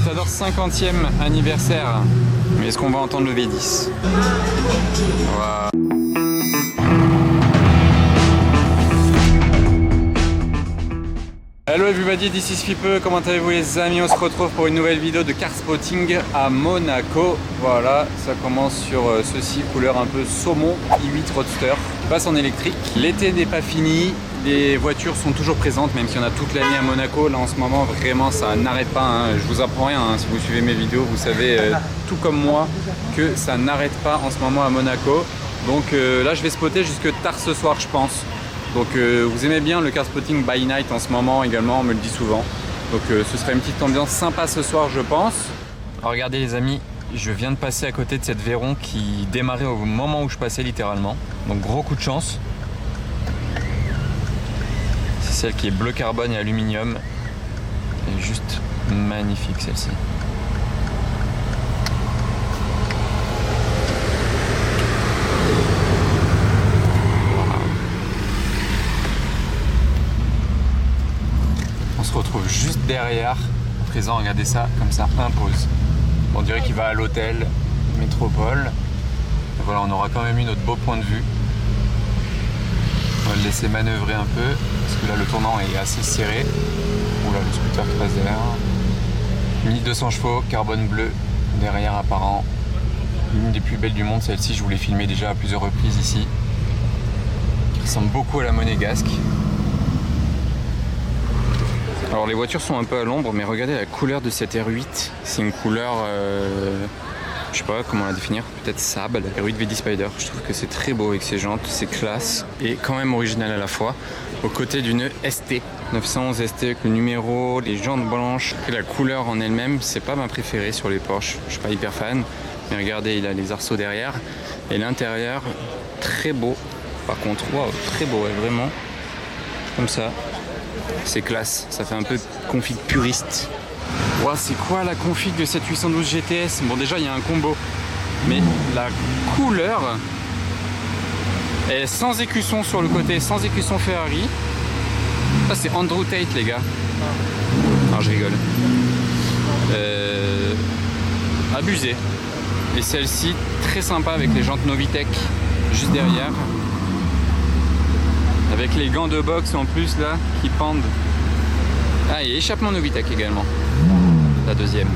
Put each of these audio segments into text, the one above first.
Contador 50e anniversaire. Mais est-ce qu'on va entendre le V10? Voilà. Hello everybody, this is Fipe, comment allez-vous les amis? On se retrouve pour une nouvelle vidéo de car spotting à Monaco. Voilà, ça commence sur ceci, couleur un peu saumon, i8 Roadster, passe en électrique. L'été n'est pas fini, les voitures sont toujours présentes, même s'il y en a toute l'année à Monaco. Là en ce moment, vraiment ça n'arrête pas, hein. Je vous apprends rien, hein. Si vous suivez mes vidéos, vous savez tout comme moi que ça n'arrête pas en ce moment à Monaco. Donc là je vais spotter jusque tard ce soir je pense. Donc vous aimez bien le car spotting by night en ce moment également, on me le dit souvent. Donc ce sera une petite ambiance sympa ce soir je pense. Alors, regardez les amis, je viens de passer à côté de cette Veyron qui démarrait au moment où je passais littéralement. Donc gros coup de chance. C'est celle qui est bleu carbone et aluminium. Elle est juste magnifique celle-ci. On se retrouve juste derrière. À présent, regardez ça, comme ça, impose. On dirait qu'il va à l'hôtel Métropole. Et voilà, on aura quand même eu notre beau point de vue. On va le laisser manœuvrer un peu, parce que là, le tournant est assez serré. Oula, le scooter qui passe derrière. 1200 chevaux, carbone bleu, derrière apparent. Une des plus belles du monde, celle-ci, je vous l'ai filmée déjà à plusieurs reprises ici. Qui ressemble beaucoup à la Monégasque. Alors les voitures sont un peu à l'ombre, mais regardez la couleur de cette R8. C'est une couleur, je sais pas comment la définir, peut-être sable. R8 V10 Spider, je trouve que c'est très beau avec ses jantes, c'est classe et quand même original à la fois. Aux côtés d'une ST, 911 ST avec le numéro, les jantes blanches. Et la couleur en elle-même, c'est pas ma préférée sur les Porsche. Je suis pas hyper fan, mais regardez, il a les arceaux derrière. Et l'intérieur, très beau. Par contre, waouh, très beau, ouais, vraiment. Comme ça. C'est classe, ça fait un peu config puriste. Wow, c'est quoi la config de cette 812 GTS? Bon déjà il y a un combo, mais la couleur est sans écusson sur le côté, sans écusson Ferrari. Ça c'est Andrew Tate les gars. Non je rigole. Abusé. Et celle-ci très sympa avec les jantes Novitec juste derrière. Avec les gants de boxe en plus là, qui pendent. Ah, et échappement Novitec également. La deuxième.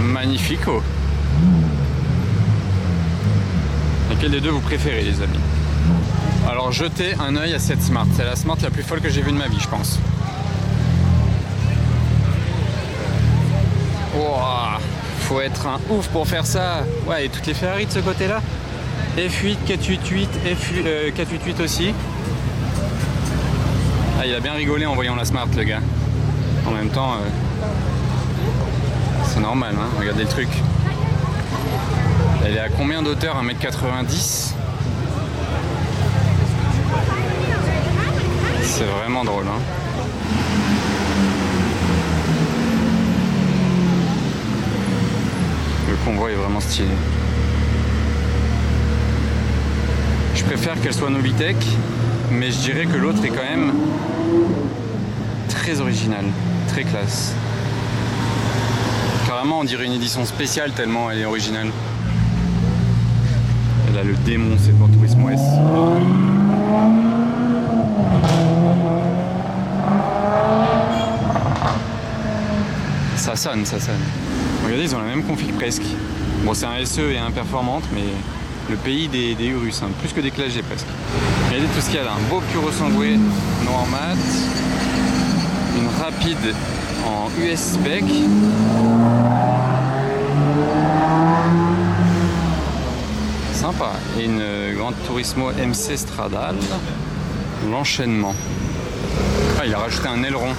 Magnifico. Laquelle des deux vous préférez les amis? Alors jetez un œil à cette Smart. C'est la Smart la plus folle que j'ai vue de ma vie je pense. Wow, faut être un ouf pour faire ça. Ouais, et toutes les Ferrari de ce côté là. F8, 488, 488 aussi. Ah, il a bien rigolé en voyant la Smart, le gars. En même temps, c'est normal, hein. Regardez le truc. Elle est à combien d'auteur? 1m90. C'est vraiment drôle, hein. Le convoi est vraiment stylé. Je préfère qu'elle soit Novitec, mais je dirais que l'autre est quand même très originale, très classe. Carrément, on dirait une édition spéciale tellement elle est originale. Elle a le démon, c'est Gran Turismo S. Ça sonne, ça sonne. Regardez, ils ont la même config presque. Bon, c'est un SE et un performante, mais le pays des Urus, hein, plus que des Clash G presque. Regardez tout ce qu'il y a là, un beau pur sangué noir mat, une rapide en US spec, sympa, et une Gran Turismo MC Stradale, l'enchaînement. Ah, il a rajouté un aileron.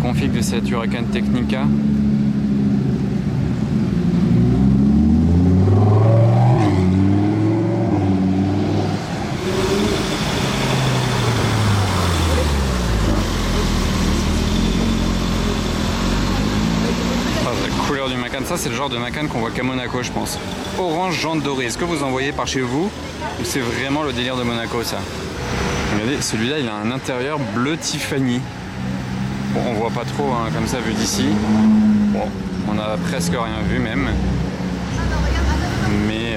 Config de cette Huracan Technica. c'est le genre de Macan qu'on voit qu'à Monaco, je pense. Orange, jante dorée. Est-ce que vous en voyez par chez vous? Ou c'est vraiment le délire de Monaco, ça? Regardez, celui-là, il a un intérieur bleu Tiffany. Bon, on voit pas trop, hein, comme ça, vu d'ici. Bon, on a presque rien vu, même. Mais...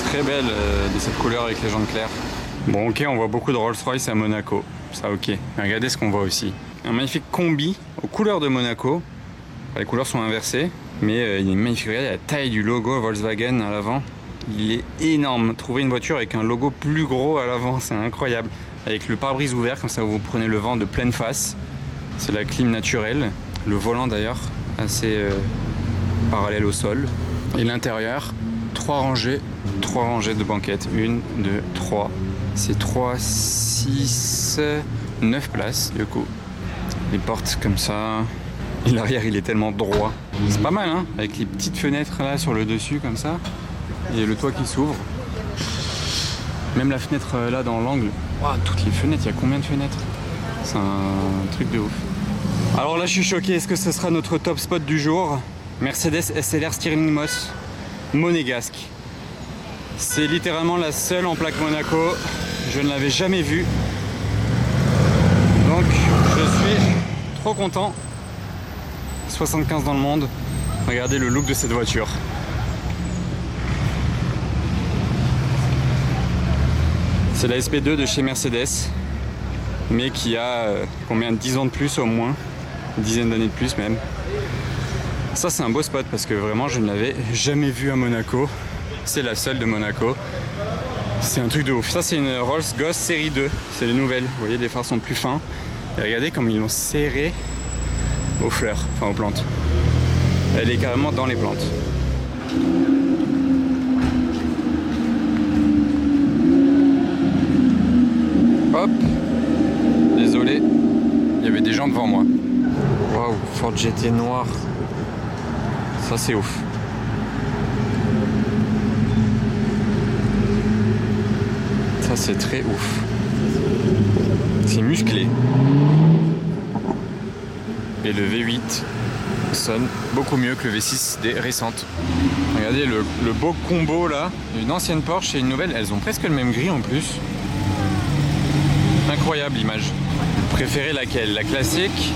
très belle de cette couleur avec les jantes claires. Bon, ok, on voit beaucoup de Rolls-Royce à Monaco. Ça, ok. Mais regardez ce qu'on voit aussi. Un magnifique combi aux couleurs de Monaco. Enfin, les couleurs sont inversées, mais il est magnifique. Regardez la taille du logo Volkswagen à l'avant. Il est énorme. Trouver une voiture avec un logo plus gros à l'avant, c'est incroyable. Avec le pare-brise ouvert, comme ça vous prenez le vent de pleine face. C'est la clim naturelle. Le volant d'ailleurs, assez parallèle au sol. Et l'intérieur, 3 rangées de banquettes. 1, 2, 3. C'est 3, 6, 9 places du coup. Les portes comme ça. Et l'arrière il est tellement droit. C'est pas mal, hein, avec les petites fenêtres là sur le dessus comme ça. Et le toit qui s'ouvre. Même la fenêtre là dans l'angle. Wow, toutes les fenêtres, il y a combien de fenêtres? C'est un truc de ouf. Alors là je suis choqué, est-ce que ce sera notre top spot du jour? Mercedes SLR Stirling Moss monégasque. C'est littéralement la seule en plaque Monaco. Je ne l'avais jamais vue. Donc je suis trop content. 75 dans le monde. Regardez le look de cette voiture. C'est la SP2 de chez Mercedes. Mais qui a combien, 10 ans de plus au moins. Une dizaine d'années de plus même. Ça c'est un beau spot parce que vraiment je ne l'avais jamais vu à Monaco. C'est la seule de Monaco. C'est un truc de ouf. Ça c'est une Rolls Ghost série 2. C'est les nouvelles. Vous voyez, les phares sont plus fins. Et regardez comme ils l'ont serré aux fleurs, enfin aux plantes. Elle est carrément dans les plantes. Hop. Désolé. Il y avait des gens devant moi. Waouh, Ford GT noir. Ça c'est ouf. Ça c'est très ouf. C'est musclé. Et le V8 sonne beaucoup mieux que le V6 des récentes. Regardez le beau combo là. Une ancienne Porsche et une nouvelle. Elles ont presque le même gris en plus. Incroyable l'image. Vous préférez laquelle? La classique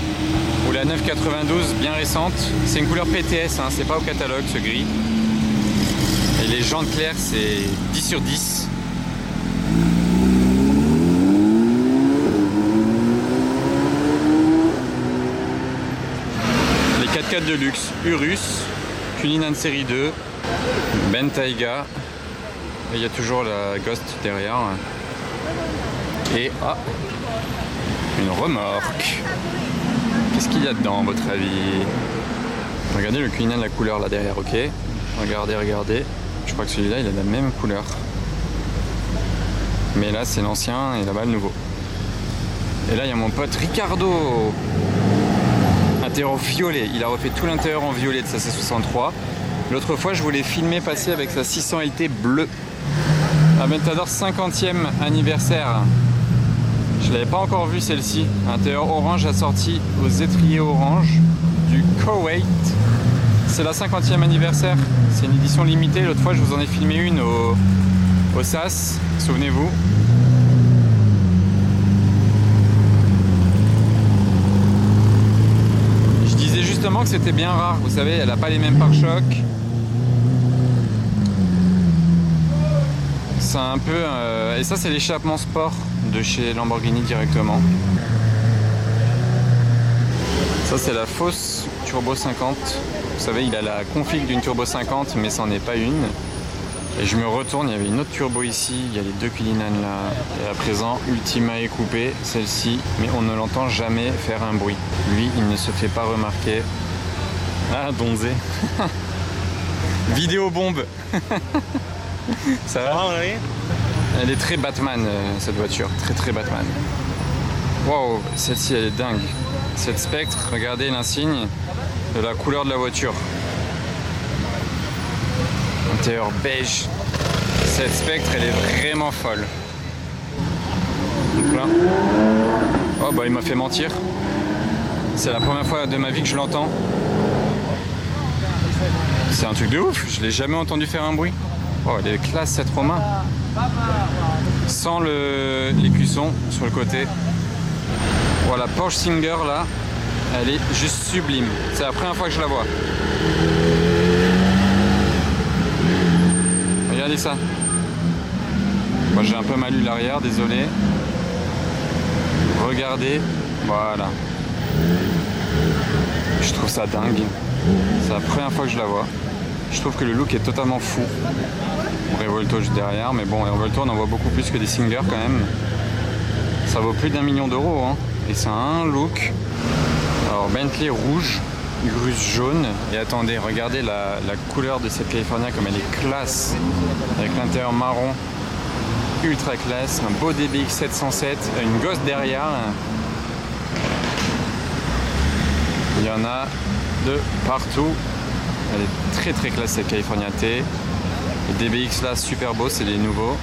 ou la 992 bien récente? C'est une couleur PTS, hein, c'est pas au catalogue ce gris. Et les jantes claires c'est 10 sur 10. Les 4x4 de luxe, Urus, Cullinan série 2, Bentayga. Et il y a toujours la Ghost derrière. Et une remorque. Qu'est-ce qu'il y a dedans, à votre avis? Regardez le Cullinan, la couleur là derrière, ok. Regardez. Je crois que celui-là, il a la même couleur. Mais là, c'est l'ancien et là-bas, le nouveau. Et là, il y a mon pote Ricardo. Intérieur violet. Il a refait tout l'intérieur en violet de sa C63. L'autre fois, je voulais filmer passer avec sa 600 LT bleue. Aventador 50e anniversaire. Je l'avais pas encore vu celle-ci. Intérieur orange assorti aux étriers orange du Koweït. C'est la 50e anniversaire. C'est une édition limitée. L'autre fois je vous en ai filmé une au SAS. Souvenez-vous. Je disais justement que c'était bien rare. Vous savez, elle n'a pas les mêmes pare-chocs. C'est un peu... et ça c'est l'échappement sport de chez Lamborghini directement. Ça c'est la fausse Turbo 50. Vous savez, il a la config d'une Turbo 50 mais c'en est pas une. Et je me retourne, il y avait une autre turbo ici, il y a les deux Cullinan là. Et à présent, Ultima est coupée, celle-ci, mais on ne l'entend jamais faire un bruit. Lui, il ne se fait pas remarquer. Ah, Donzé. Vidéo bombe. Ça va? Elle est très Batman, cette voiture. Très Batman. Waouh, celle-ci, elle est dingue. Cette Spectre, regardez l'insigne de la couleur de la voiture. Intérieur beige. Cette Spectre, elle est vraiment folle. Donc là. Oh, bah, il m'a fait mentir. C'est la première fois de ma vie que je l'entends. C'est un truc de ouf, je l'ai jamais entendu faire un bruit. Oh, elle est classe cette Romain. Sans les cuissons sur le côté. Voilà, Porsche Singer là, elle est juste sublime. C'est la première fois que je la vois. Regardez ça. Moi j'ai un peu mal eu l'arrière, désolé. Regardez, voilà. Je trouve ça dingue. C'est la première fois que je la vois. Je trouve que le look est totalement fou. Revolto juste derrière, mais bon, Revolto on en voit beaucoup plus que des Singer quand même. Ça vaut plus d'1 million d'euros, hein. Et c'est un look. Alors Bentley rouge, Urus jaune. Et attendez, regardez la couleur de cette California comme elle est classe. Avec l'intérieur marron, ultra classe. Un beau DBX 707, une gosse derrière. Il y en a de partout. Elle est très très classe cette California T. Les DBX là super beau, c'est les nouveaux.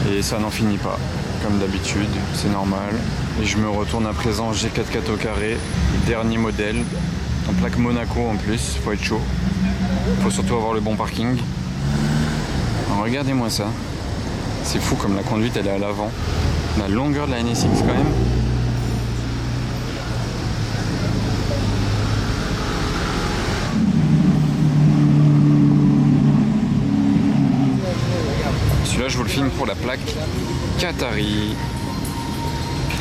Et ça n'en finit pas, comme d'habitude, c'est normal. Et je me retourne à présent G4 4 au carré, dernier modèle, en plaque Monaco en plus, faut être chaud. Faut surtout avoir le bon parking. Alors, regardez-moi ça. C'est fou comme la conduite elle est à l'avant. La longueur de la NSX quand même. Celui-là je vous le filme pour la plaque Qatari.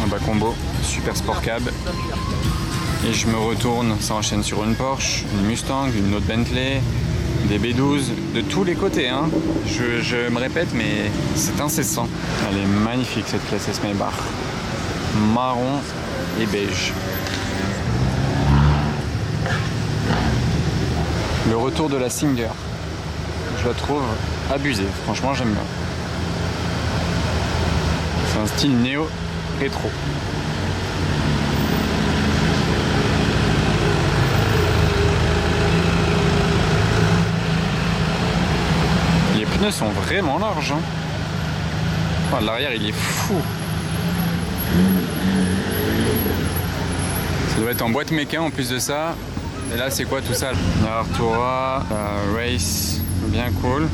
Un bas combo, super sport cab. Et je me retourne, ça enchaîne sur une Porsche, une Mustang, une autre Bentley, des B12, de tous les côtés. Hein. Je me répète, mais c'est incessant. Elle est magnifique cette classe S Maybach. Marron et beige. Le retour de la Singer. Je la trouve abusée, franchement j'aime bien. C'est un style néo-rétro. Les pneus sont vraiment larges. Hein. Oh, l'arrière il est fou. Ça doit être en boîte méca en plus de ça. Et là c'est quoi tout ça? Artura, Race, bien cool.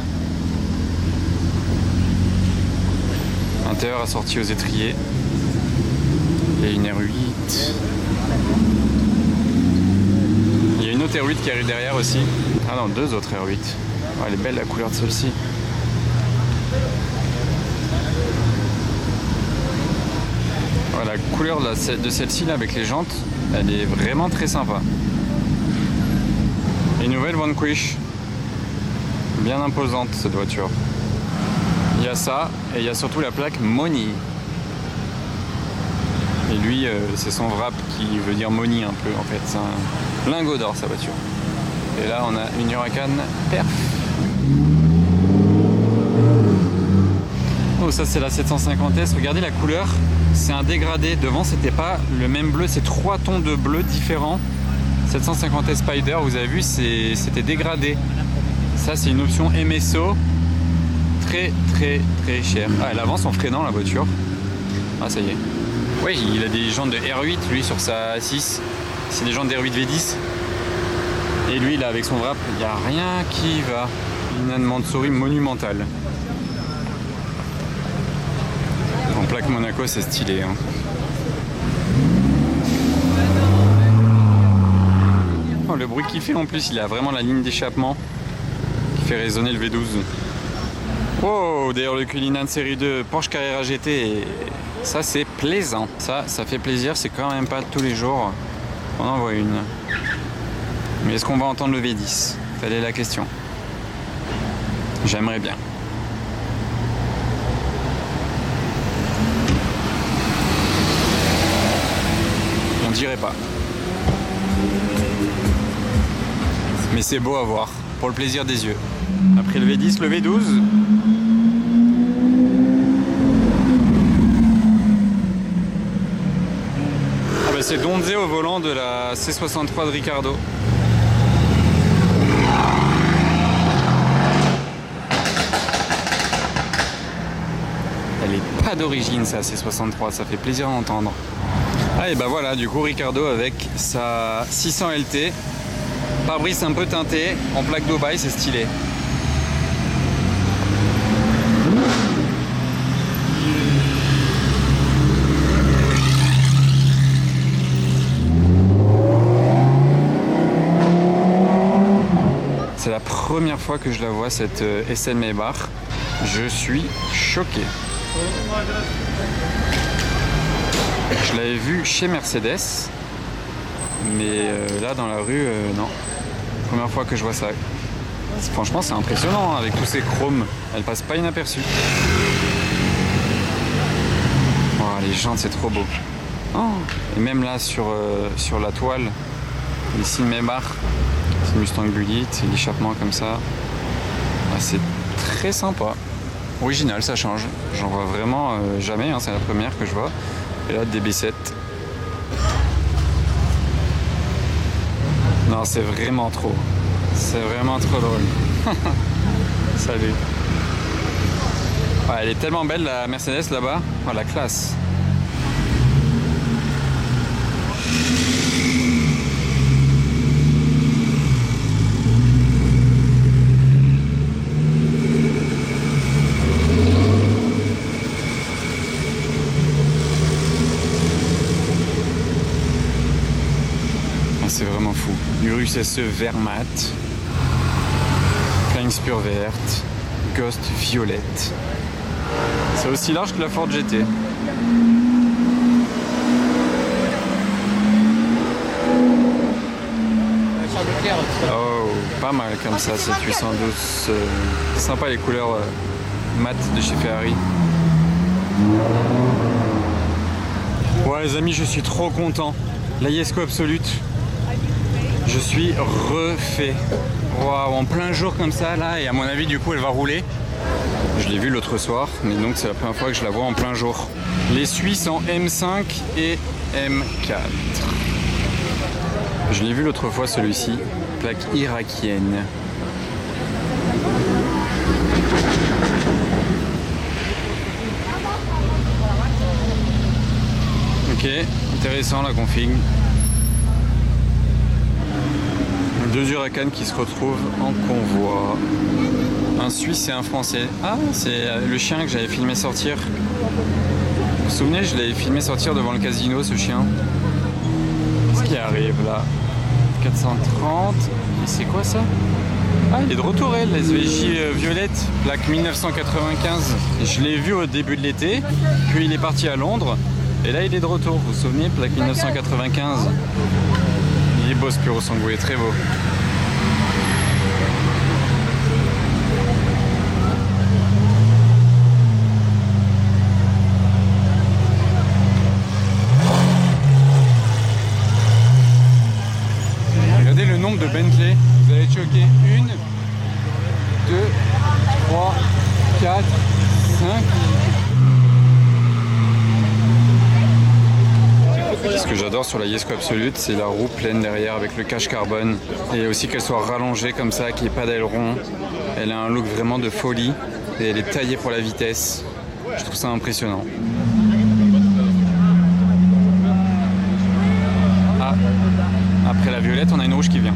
Intérieur assorti aux étriers. Et une R8. Il y a une autre R8 qui arrive derrière aussi. Ah non, deux autres R8. Oh, elle est belle la couleur de celle-ci. Voilà, la couleur de celle-ci là avec les jantes, elle est vraiment très sympa. Et nouvelle Vanquish. Bien imposante cette voiture. Il y a ça et il y a surtout la plaque Money. Et lui, c'est son wrap qui veut dire money un peu en fait. C'est un lingot d'or sa voiture. Et là, on a une Huracan Perf. Oh, ça c'est la 750S. Regardez la couleur. C'est un dégradé. Devant, c'était pas le même bleu. C'est 3 tons de bleu différents. 750S Spider, vous avez vu, c'était dégradé. Ça, c'est une option MSO. Très très très cher. Ah, elle avance en freinant la voiture. Ah, ça y est. Oui, il a des jantes de R8 lui sur sa 6. C'est des jantes d'R8 V10. Et lui là avec son wrap, il n'y a rien qui va. Une allemande souris monumentale. En plaque Monaco, c'est stylé. Hein. Oh, le bruit qu'il fait en plus, il a vraiment la ligne d'échappement qui fait résonner le V12. Oh, d'ailleurs le Cullinan série 2 Porsche Carrera GT, et ça c'est plaisant. Ça fait plaisir, c'est quand même pas tous les jours on en voit une. Mais est-ce qu'on va entendre le V10? Telle est la question. J'aimerais bien. On dirait pas. Mais c'est beau à voir, pour le plaisir des yeux. Après le V10, le V12. Ah bah c'est Donze au volant de la C63 de Ricardo. Elle est pas d'origine ça, C63, ça fait plaisir à entendre. Ah et bah voilà, du coup Ricardo avec sa 600 LT, pare-brise un peu teinté, en plaque Dubaï, c'est stylé. C'est la première fois que je la vois, cette SL Maybach. Je suis choqué. Je l'avais vue chez Mercedes, mais là dans la rue, non. Première fois que je vois ça. Franchement, c'est impressionnant hein, avec tous ces chromes. Elle passe pas inaperçue. Oh, les jantes, c'est trop beau. Oh, et même là sur la toile, ici Maybach. C'est Mustang Bullitt, c'est l'échappement comme ça. Ah, c'est très sympa. Original, ça change. J'en vois vraiment jamais, hein, c'est la première que je vois. Et là, DB7. Non, c'est vraiment trop. C'est vraiment trop drôle. Salut. Ouais, elle est tellement belle la Mercedes là-bas. Oh, la classe. C'est vraiment fou. Urus SE vert mat, Flying Spur verte, Ghost violette. C'est aussi large que la Ford GT. Oh, pas mal comme ça, cette 812. Sympa les couleurs mat de chez Ferrari. Ouais les amis, je suis trop content. La Jesko Absolute. Je suis refait. Waouh, en plein jour comme ça là, et à mon avis du coup elle va rouler. Je l'ai vu l'autre soir, mais donc c'est la première fois que je la vois en plein jour. Les Suisses en M5 et M4. Je l'ai vu l'autre fois celui-ci, plaque irakienne. Ok, intéressant la config. Deux Huracan qui se retrouvent en convoi. Un Suisse et un Français. Ah, c'est le chien que j'avais filmé sortir. Vous vous souvenez, je l'avais filmé sortir devant le casino, ce chien. Qu'est-ce qui arrive là? 430. Et c'est quoi ça? Ah, il est de retour, elle, la SVJ violette, plaque 1995. Je l'ai vu au début de l'été, puis il est parti à Londres. Et là, il est de retour. Vous vous souvenez, plaque 1995. Il est beau ce Purosangue, il est très beau. Regardez le nombre de Bentley. Vous allez choquer. 1, 2, 3, 4, 5. Ce que j'adore sur la Jesko Absolute, c'est la roue pleine derrière avec le cache carbone. Et aussi qu'elle soit rallongée comme ça, qu'il n'y ait pas d'aileron. Elle a un look vraiment de folie. Et elle est taillée pour la vitesse. Je trouve ça impressionnant. Ah, après la violette, on a une rouge qui vient.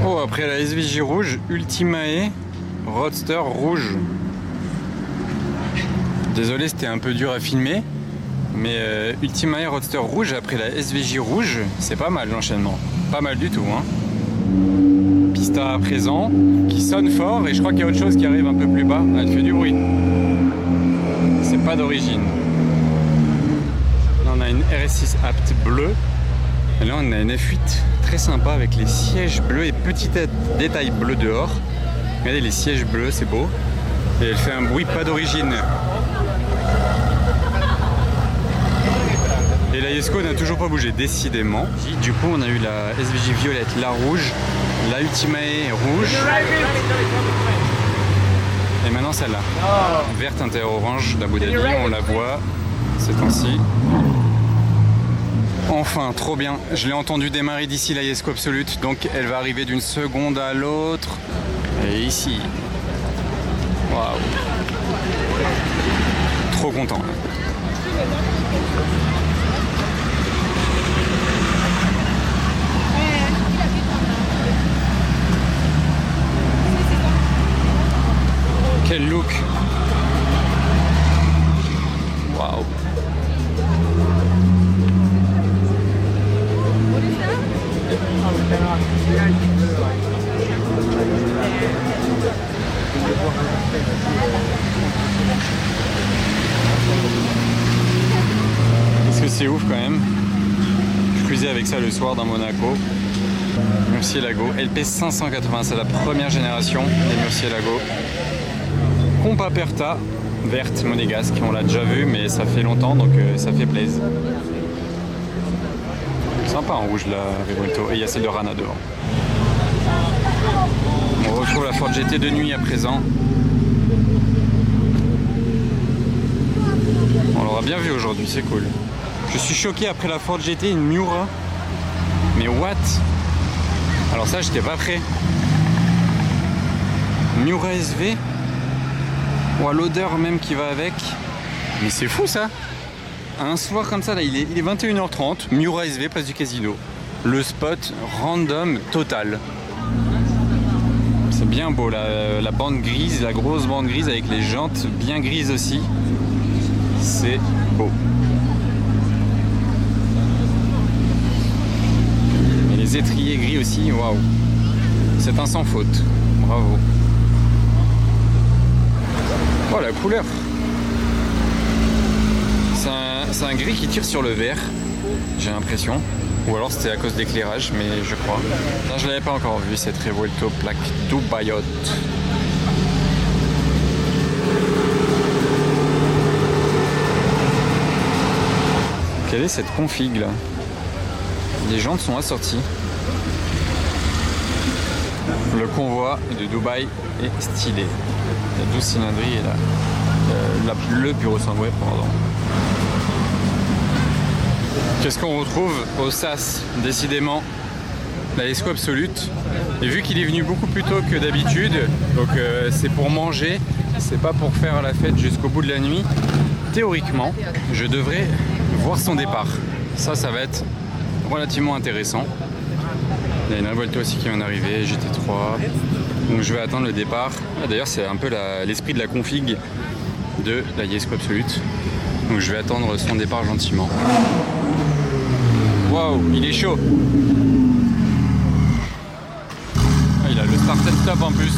Oh, après la SVJ rouge, Ultimae Roadster rouge. Désolé, c'était un peu dur à filmer, mais Ultimae Roadster rouge après la SVJ rouge, c'est pas mal l'enchaînement. Pas mal du tout, hein. Pista à présent, qui sonne fort, et je crois qu'il y a autre chose qui arrive un peu plus bas. Elle fait du bruit. C'est pas d'origine. Là, on a une RS6 Apt bleue, et là on a une F8 très sympa avec les sièges bleus et petits détails bleus dehors. Regardez les sièges bleus, c'est beau. Et elle fait un bruit pas d'origine. Et la Jesko n'a toujours pas bougé, décidément. Du coup, on a eu la SVJ violette, la rouge, la Ultimae rouge. Et maintenant celle-là. Verte inter-orange d'Abu Dhabi, on la voit ces temps-ci. Enfin, trop bien. Je l'ai entendu démarrer d'ici la Jesko Absolute, donc elle va arriver d'une seconde à l'autre. Et ici. Waouh. Trop content. Là. Quel look. Waouh. Est-ce que c'est ouf quand même? Je cruisais avec ça le soir dans Monaco. Murciélago, LP 580, c'est la première génération des Murciélago. Compa Aperta, verte monégasque, on l'a déjà vu mais ça fait longtemps donc ça fait plaisir. Sympa en rouge la Revuelto et il y a celle de Rana devant. On retrouve la Ford GT de nuit à présent. On l'aura bien vu aujourd'hui, c'est cool. Je suis choqué après la Ford GT, une Miura. Mais what? Alors ça, j'étais pas prêt. Miura SV. Ou l'odeur même qui va avec. Mais c'est fou ça. Un soir comme ça, là, il est 21h30. Miura SV, place du Casino. Le spot random total. C'est bien beau, la bande grise, la grosse bande grise avec les jantes bien grises aussi. C'est beau. Et les étriers gris aussi, waouh. C'est un sans faute. Bravo. Oh la couleur. C'est un gris qui tire sur le vert, j'ai l'impression. Ou alors c'était à cause d'éclairage, mais je crois. Non, je l'avais pas encore vu cette Revuelto plaque Dubaïote. Quelle est cette config là? Les jantes sont assorties. Le convoi de Dubaï est stylé. La 12 cylindries et le bureau sanguin, pardon. Qu'est-ce qu'on retrouve au SAS? Décidément, la Esco Absolute. Et vu qu'il est venu beaucoup plus tôt que d'habitude, donc c'est pour manger, c'est pas pour faire la fête jusqu'au bout de la nuit. Théoriquement, je devrais voir son départ. Ça va être relativement intéressant. Il y a une Revuelto aussi qui vient d'arriver, GT3. Donc je vais attendre le départ. D'ailleurs, c'est un peu l'esprit de la config de la Esco Absolute. Donc je vais attendre son départ gentiment. Waouh, il est chaud. Il a le start and stop en plus.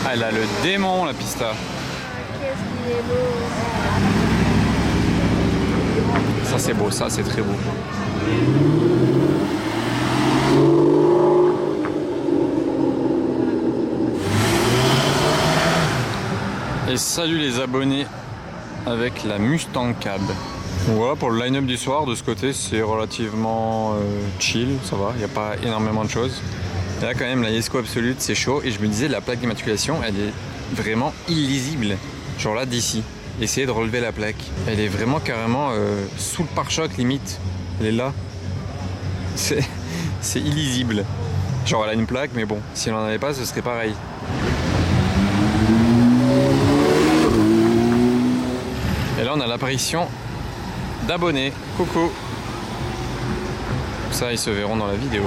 Ah, elle a le démon la pista. Qu'est-ce qu'il est beau. Ça c'est beau, ça c'est très beau. Et salut les abonnés avec la Mustang Cab. Voilà pour le line-up du soir. De ce côté c'est relativement chill, ça va, il n'y a pas énormément de choses. Et là quand même la Esco Absolute c'est chaud. Et je me disais la plaque d'immatriculation elle est vraiment illisible. Genre là d'ici, essayez de relever la plaque. Elle est vraiment carrément sous le pare-choc limite. Elle est là. C'est illisible. Genre elle a une plaque mais bon, si elle n'en avait pas ce serait pareil. Et là on a l'apparition d'abonnés. Coucou. Ça ils se verront dans la vidéo.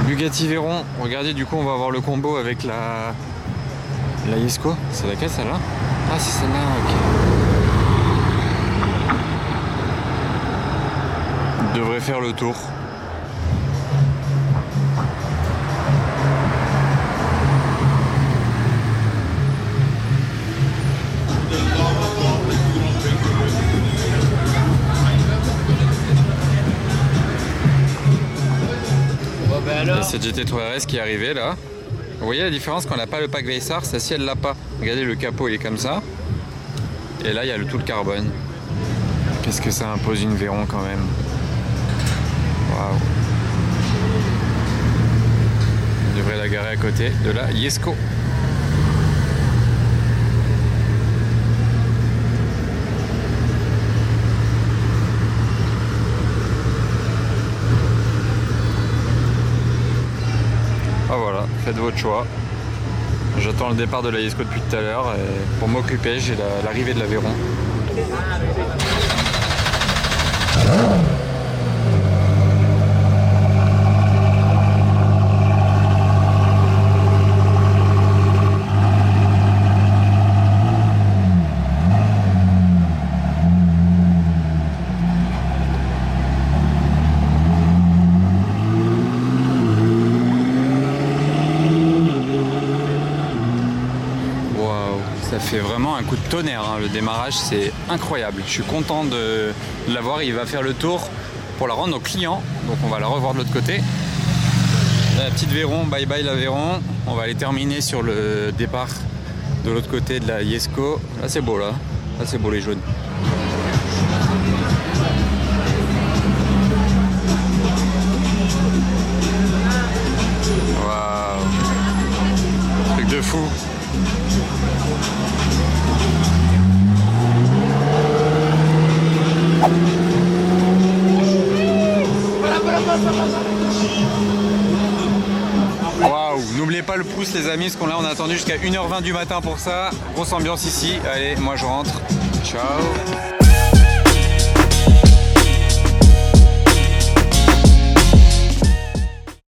Bugatti Veyron. Regardez, du coup on va avoir le combo avec la Esco. C'est laquelle celle-là? Ah c'est celle-là, ok. Devrait faire le tour. Et c'est GT3 RS qui est arrivé là. Vous voyez la différence quand on n'a pas le pack Veissar, celle-ci elle l'a pas. Regardez, le capot il est comme ça. Et là il y a tout le carbone. Qu'est-ce que ça impose une Veyron quand même. Waouh. On devrait la garer à côté de la Esco. faites votre choix. J'attends le départ de la Yesco depuis tout à l'heure et pour m'occuper, j'ai l'arrivée de l'Aveyron. Ça fait vraiment un coup de tonnerre, hein. Le démarrage c'est incroyable. Je suis content de l'avoir, il va faire le tour pour la rendre aux clients. Donc on va la revoir de l'autre côté. La petite Veyron, bye bye l'Aveyron. On va aller terminer sur le départ de l'autre côté de la Yesco. Là c'est beau là. Là c'est beau les jaunes. Waouh. Truc de fou. Waouh, n'oubliez pas le pouce les amis, parce qu'on a attendu jusqu'à 1h20 du matin pour ça. Grosse ambiance ici. Allez, moi je rentre. Ciao.